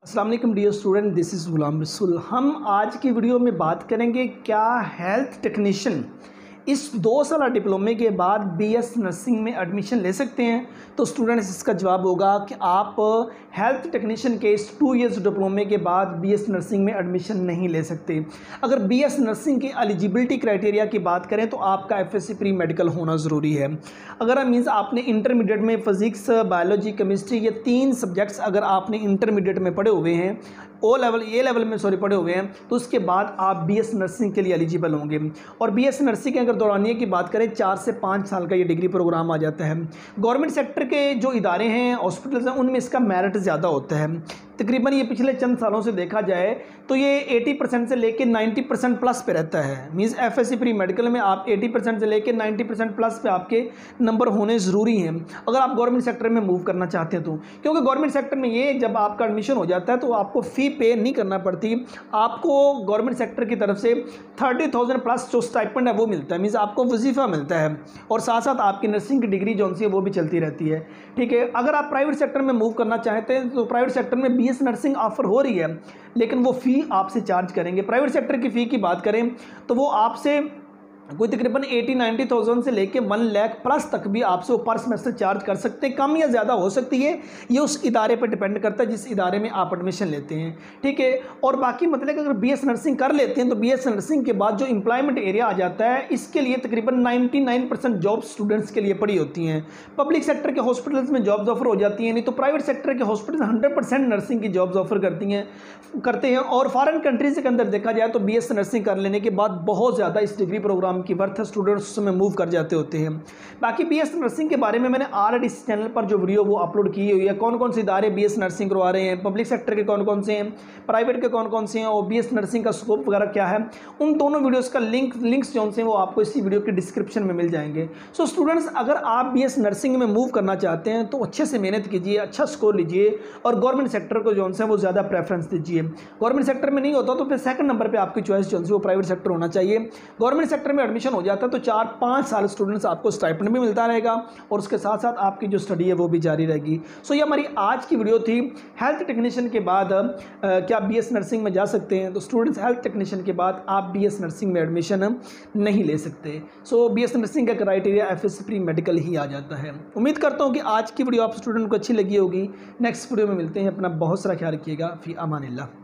अस्सलाम वालेकुम dear student, this is Ghulam Rasool. हम आज की वीडियो में बात करेंगे क्या हेल्थ टेक्नीशियन इस 2 साल डिप्लोमे के बाद बीएस नर्सिंग में एडमिशन ले सकते हैं। तो स्टूडेंट्स इसका जवाब होगा कि आप हेल्थ टेक्नीशियन के इस 2 इयर्स डिप्लोमे के बाद बीएस नर्सिंग में एडमिशन नहीं ले सकते। अगर बीएस नर्सिंग की एलिजिबिलिटी क्राइटेरिया की बात करें तो आपका एफएससी प्री मेडिकल होना ज़रूरी है। अगर मीन्स आपने इंटरमीडिएट में फिज़िक्स, बायोलॉजी, केमिस्ट्री ये 3 सब्जेक्ट्स अगर आपने इंटरमीडिएट में पढ़े हुए हैं, ए लेवल में पढ़े हुए हैं, तो उसके बाद आप बीएस नर्सिंग के लिए एलिजिबल होंगे। और बीएस नर्सिंग के अगर दौरानिए की बात करें 4 से 5 साल का ये डिग्री प्रोग्राम आ जाता है। गवर्नमेंट सेक्टर के जो इदारे हैं, हॉस्पिटल्स हैं, उनमें इसका मेरिट ज़्यादा होता है। तकरीबन ये पिछले चंद सालों से देखा जाए तो ये 80% से लेकर 90% प्लस पे रहता है। मीन्स एफएससी प्री मेडिकल में आप 80% से लेकर 90% प्लस पे आपके नंबर होने ज़रूरी हैं अगर आप गवर्नमेंट सेक्टर में मूव करना चाहते हैं तो। क्योंकि गवर्नमेंट सेक्टर में ये जब आपका एडमिशन हो जाता है तो आपको फ़ी पे नहीं करना पड़ती, आपको गवर्नमेंट सेक्टर की तरफ से 30,000 प्लस जो स्टाइपेंड है वो मिलता है। मीन्स आपको वजीफ़ा मिलता है और साथ साथ आपकी नर्सिंग की डिग्री जो सी है वो भी चलती रहती है। ठीक है, अगर आप प्राइवेट सेक्टर में मूव करना चाहते हैं तो प्राइवेट सेक्टर में बीएस नर्सिंग ऑफर हो रही है, लेकिन वो फ़ी आपसे चार्ज करेंगे। प्राइवेट सेक्टर की फ़ी की बात करें तो वो आपसे कोई तकरीबन 80-90,000 से लेके 1 लाख प्लस तक भी आपसे वो पर सेमेस्टर चार्ज कर सकते हैं। कम या ज़्यादा हो सकती है, ये उस इदारे पर डिपेंड करता है जिस इदारे में आप एडमिशन लेते हैं। ठीक है, और बाकी मतलब कि अगर बीएस नर्सिंग कर लेते हैं तो बीएस नर्सिंग के बाद जो एम्प्लॉयमेंट एरिया आ जाता है, इसके लिए तकरीबन 99% जॉब स्टूडेंट्स के लिए पड़ी होती हैं। पब्लिक सेक्टर के हॉस्पिटल्स में जॉब्स ऑफर हो जाती हैं, नहीं तो प्राइवेट सेक्टर के हॉस्पिटल 100% नर्सिंग की जॉब्स ऑफर करते हैं। और फॉरेन कंट्रीज़ के अंदर देखा जाए तो बीएस नर्सिंग कर लेने के बाद बहुत ज़्यादा इस डिग्री प्रोग्राम की वर्थ है, स्टूडेंट्स उसमें मूव कर जाते होते हैं। बाकी बीएस नर्सिंग के बारे में मैंने ऑलरेडी इस चैनल पर जो वीडियो वो अपलोड की हुई है, कौन कौन से इदारे बीएस नर्सिंग करवा रहे हैं, पब्लिक सेक्टर के कौन कौन से हैं, प्राइवेट के कौन कौन से हैं, और बीएस नर्सिंग का स्कोप वगैरह क्या है, उन दोनों वीडियोस का लिंक्स जो हैं वो आपको इसी वीडियो के डिस्क्रिप्शन में मिल जाएंगे। सो स्टूडेंट्स, अगर आप बीएस नर्सिंग में मूव करना चाहते हैं तो अच्छे से मेहनत कीजिए, अच्छा स्कोर लीजिए और गवर्नमेंट सेक्टर को जो है वो ज़्यादा प्रेफरेंस दीजिए। गवर्नमेंट सेक्टर में नहीं होता तो फिर सेकंड नंबर पर आपकी चॉइस जो है वो प्राइवेट सेक्टर होना चाहिए। गवर्नमेंट सेक्टर में एडमिशन हो जाता है तो 4-5 साल स्टूडेंट्स आपको स्टाइपेंड भी मिलता रहेगा और उसके साथ साथ आपकी जो स्टडी है वो भी जारी रहेगी। सो ये हमारी आज की वीडियो थी। हेल्थ टेक्नीशियन के बाद क्या बीएस नर्सिंग में जा सकते हैं? तो स्टूडेंट्स, हेल्थ टेक्नीशियन के बाद आप बीएस नर्सिंग में एडमिशन नहीं ले सकते। सो बीएस नर्सिंग का क्राइटेरिया एफएससी प्री मेडिकल ही आ जाता है। उम्मीद करता हूँ कि आज की वीडियो आप स्टूडेंट को अच्छी लगी होगी। नेक्स्ट वीडियो में मिलते हैं। अपना बहुत सारा ख्याल रखिएगा। फी अमानिल्लाह।